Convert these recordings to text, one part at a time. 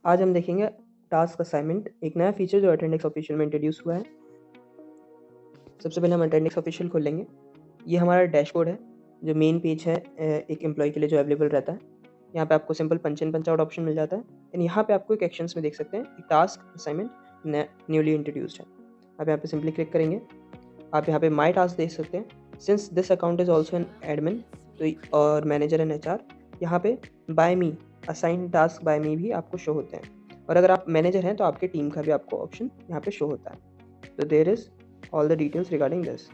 आज हम देखेंगे टास्क असाइनमेंट, एक नया फीचर जो अटेंडेक्स ऑफिशियल में इंट्रोड्यूस हुआ है। सबसे पहले हम अटेंडेक्स ऑफिशियल खोलेंगे। ये हमारा डैशबोर्ड है, जो मेन पेज है एक एम्प्लॉय के लिए जो अवेलेबल रहता है। यहाँ पे आपको सिंपल पंच इन पंच आउट ऑप्शन मिल जाता है एंड यहाँ पे आपको एक एक्शंस में देख सकते हैं एक टास्क असाइनमेंट न्यूली इंट्रोड्यूस्ड है। आप यहाँ पे सिंपली क्लिक करेंगे। आप यहाँ पे माई टास्क देख सकते हैं। Since this account is also an admin तो और मैनेजर एंड HR, यहाँ पे by me assign task by me भी आपको शो होते हैं और अगर आप मैनेजर हैं तो आपके टीम का भी आपको ऑप्शन यहाँ पे शो होता है। तो there is all the details regarding this.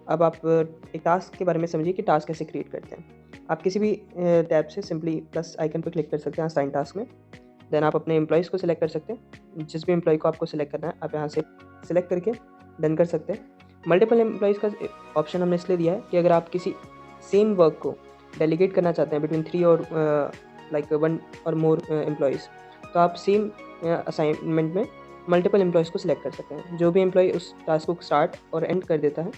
अब आप एक टास्क के बारे में समझिए कि टास्क कैसे क्रिएट करते हैं। आप किसी भी टैब से सिंपली प्लस आइकन पर क्लिक कर सकते हैं असाइन टास्क में। देन आप अपने एम्प्लॉयज़ को सिलेक्ट कर सकते हैं। जिस भी एम्प्लॉय को आपको सिलेक्ट करना है आप यहाँ से सिलेक्ट करके डन कर सकते हैं। मल्टीपल एम्प्लॉयज़ का ऑप्शन हमने इसलिए दिया है कि अगर आप किसी सेम वर्क को डेलीगेट करना चाहते हैं बिटवीन 3 और लाइक 1 और मोर एम्प्लॉयज़, तो आप सेम असाइनमेंट में मल्टीपल एम्प्लॉयज़ को सिलेक्ट कर सकते हैं। जो भी एम्प्लॉय उस टास्क को स्टार्ट और एंड कर देता है,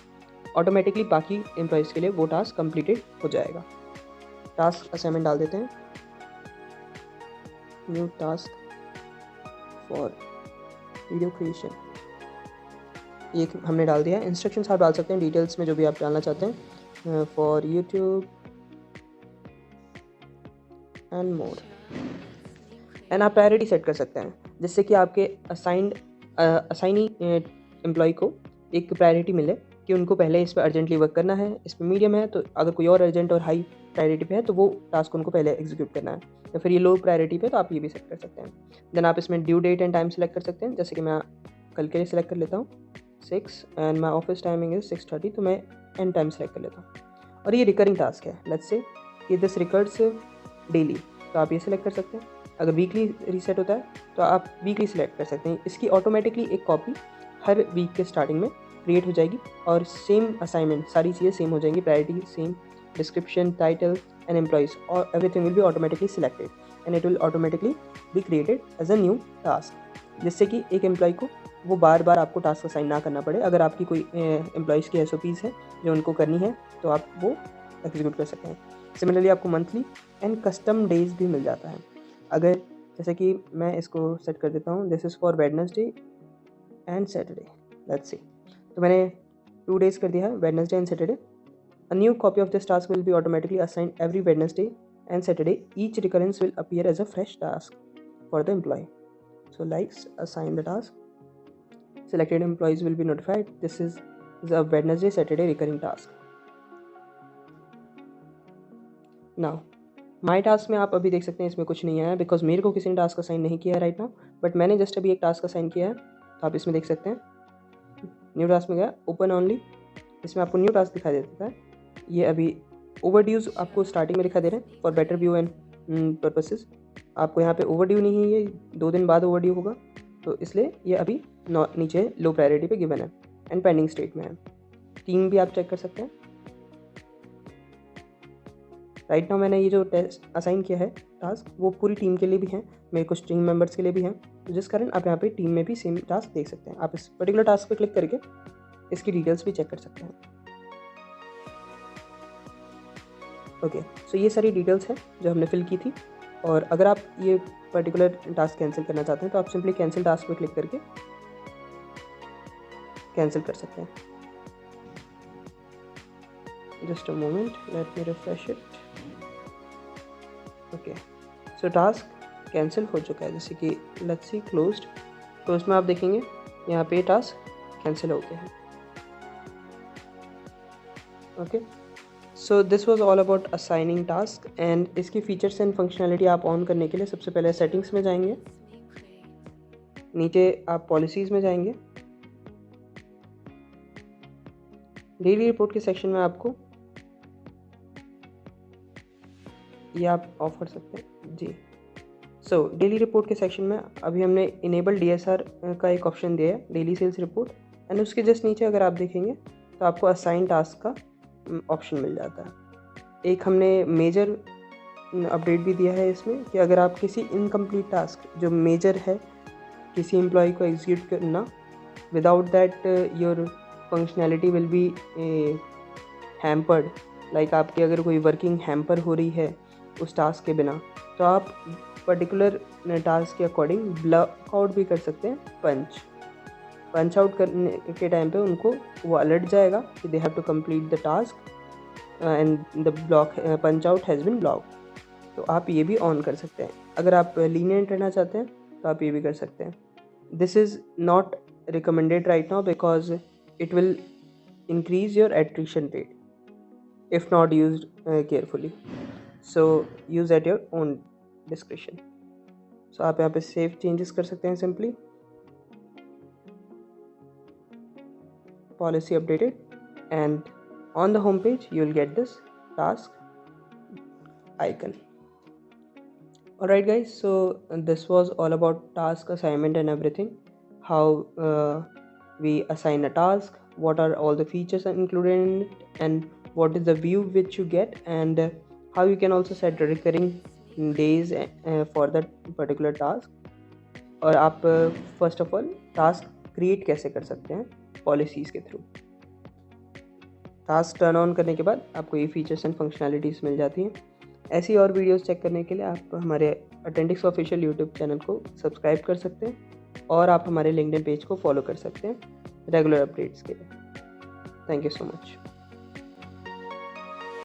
ऑटोमेटिकली बाकी एम्प्लॉयज़ के लिए वो टास्क कंप्लीटेड हो जाएगा। टास्क असाइनमेंट डाल देते हैं, new task for video creation, ये हमने डाल दिया है। इंस्ट्रक्शंस आप डाल सकते हैं डिटेल्स में जो भी आप डालना चाहते हैं, for YouTube and more. And आप प्रायोरिटी सेट कर सकते हैं जिससे कि आपके असाइनी एम्प्लॉय को एक प्रायोरिटी मिले कि उनको पहले इस पर अर्जेंटली वर्क करना है, इस पर मीडियम है, तो अगर कोई और अर्जेंट और हाई प्रायोरिटी पे है तो वो टास्क उनको पहले एग्जीक्यूट करना है, या फिर ये लो प्रायोरिटी पे तो आप ये भी सेट कर सकते हैं। देन आप इसमें due date and time select कर सकते हैं। जैसे कि मैं कल के लिए सिलेक्ट कर लेता हूँ 6 and my office timing is 6:30, तो मैं एंड टाइम सेलेक्ट कर लेता हूँ। और ये रिकरिंग टास्क है, लेट्स से कि दिस रिकर्स डेली, तो आप ये सिलेक्ट कर सकते हैं। अगर वीकली रीसेट होता है तो आप वीकली सिलेक्ट कर सकते हैं। इसकी ऑटोमेटिकली एक कॉपी हर वीक के स्टार्टिंग में क्रिएट हो जाएगी और सेम असाइनमेंट सारी चीज़ें सेम हो जाएंगी, priority same, description, title and employees और everything will be automatically selected and it will automatically be created as a new task, जिससे कि एक एम्प्लॉय को वो बार बार आपको टास्क असाइन ना करना पड़े। अगर आपकी कोई एम्प्लॉयज़ की SOPs है जो उनको करनी है तो आप वो एग्जीक्यूट कर सकते हैं। सिमिलरली आपको मंथली एंड कस्टम डेज भी मिल जाता है। अगर जैसे कि मैं इसको सेट कर देता हूँ, this is for Wednesday and Saturday, let's see, तो मैंने 2 डेज़ कर दिया है, Wednesday and Saturday. A new copy of this task will be automatically assigned every Wednesday and Saturday, each recurrence will appear as a fresh task for the employee. So likes assign the task. Selected employees will be notified. This is a Wednesday Saturday recurring task. Now my task में आप अभी देख सकते हैं इसमें कुछ नहीं आया बिकॉज मेरे को किसी ने टास्क असाइन नहीं किया है राइट नाउ, बट मैंने जस्ट अभी एक टास्क असाइन किया है। तो आप इसमें देख सकते हैं न्यू टास्क में गया, ओपन ऑनली, इसमें आपको न्यू टास्क दिखाई देता है। ये अभी ओवरड्यूज आपको स्टार्टिंग में दिखाई दे रहे हैं for better view and purposes. आपको यहाँ पे ओवरड्यू नहीं है, ये 2 दिन बाद ओवरड्यू होगा, तो इसलिए ये अभी नीचे लो प्रायोरिटी पे गिवन है एंड पेंडिंग स्टेट में है। टीम भी आप चेक कर सकते हैं। राइट नाउ मैंने ये जो टेस्ट असाइन किया है टास्क वो पूरी टीम के लिए भी है, मेरे कुछ टीम मेंबर्स के लिए भी हैं, तो जिस कारण आप यहाँ पे टीम में भी सेम टास्क देख सकते हैं। आप इस पर्टिकुलर टास्क पे क्लिक करके इसकी डिटेल्स भी चेक कर सकते हैं। ओके, सो ये सारी डिटेल्स हैं जो हमने फिल की थी। और अगर आप ये पर्टिकुलर टास्क कैंसिल करना चाहते हैं तो आप सिंपली कैंसिल टास्क पे क्लिक करके कैंसिल कर सकते हैं। Just a moment, let me refresh it. Okay, so task cancel हो चुका है। जैसे कि लेट्स सी क्लोज्ड, तो इसमें आप देखेंगे यहाँ पे टास्क कैंसिल हो गया है। Okay, so this was all about assigning task and इसकी फीचर्स एंड फंक्शनैलिटी आप ऑन करने के लिए सबसे पहले सेटिंग्स में जाएंगे, नीचे आप पॉलिसीज़ में जाएंगे, डेली रिपोर्ट के सेक्शन में आपको ये आप ऑफ कर सकते हैं जी। सो डेली रिपोर्ट के सेक्शन में अभी हमने इनेबल DSR का एक ऑप्शन दिया है, डेली सेल्स रिपोर्ट, एंड उसके जस्ट नीचे अगर आप देखेंगे तो आपको असाइन टास्क का ऑप्शन मिल जाता है। एक हमने मेजर अपडेट भी दिया है इसमें कि अगर आप किसी इनकम्प्लीट टास्क जो मेजर है किसी एम्प्लॉय को एग्जीक्यूट करना, without that your functionality will be hampered, like आपकी अगर कोई वर्किंग हैम्पर हो रही है उस टास्क के बिना, तो आप पर्टिकुलर टास्क के अकॉर्डिंग ब्लॉकआउट भी कर सकते हैं। पंच आउट करने के टाइम पे उनको वो अलर्ट जाएगा कि they have to complete the task and the block punch out has been block. तो आप ये भी ऑन कर सकते हैं। अगर आप लीनियंट रहना चाहते हैं तो आप ये भी कर सकते हैं। This is not recommended right now because it will increase your attrition rate if not used carefully, so use at your own discretion. So आप यहाँ पे save changes कर सकते हैं simply policy updated, and on the home page you will get this task icon. Alright guys, so this was all about task assignment and everything, how we assign a task, what are all the features included in it, and what is the view which you get, and how you can also set recurring days for that particular task. और आप first of all task create कैसे कर सकते हैं policies के through. Task turn on करने के बाद आपको ये फीचर्स एंड फंक्शनैलिटीज़ मिल जाती हैं। ऐसी और वीडियोस चेक करने के लिए आप हमारे अटेंडिक्स ऑफिशियल यूट्यूब चैनल को सब्सक्राइब कर सकते हैं और आप हमारे लिंक्डइन पेज को फॉलो कर सकते हैं रेगुलर अपडेट्स के लिए। Thank you so much.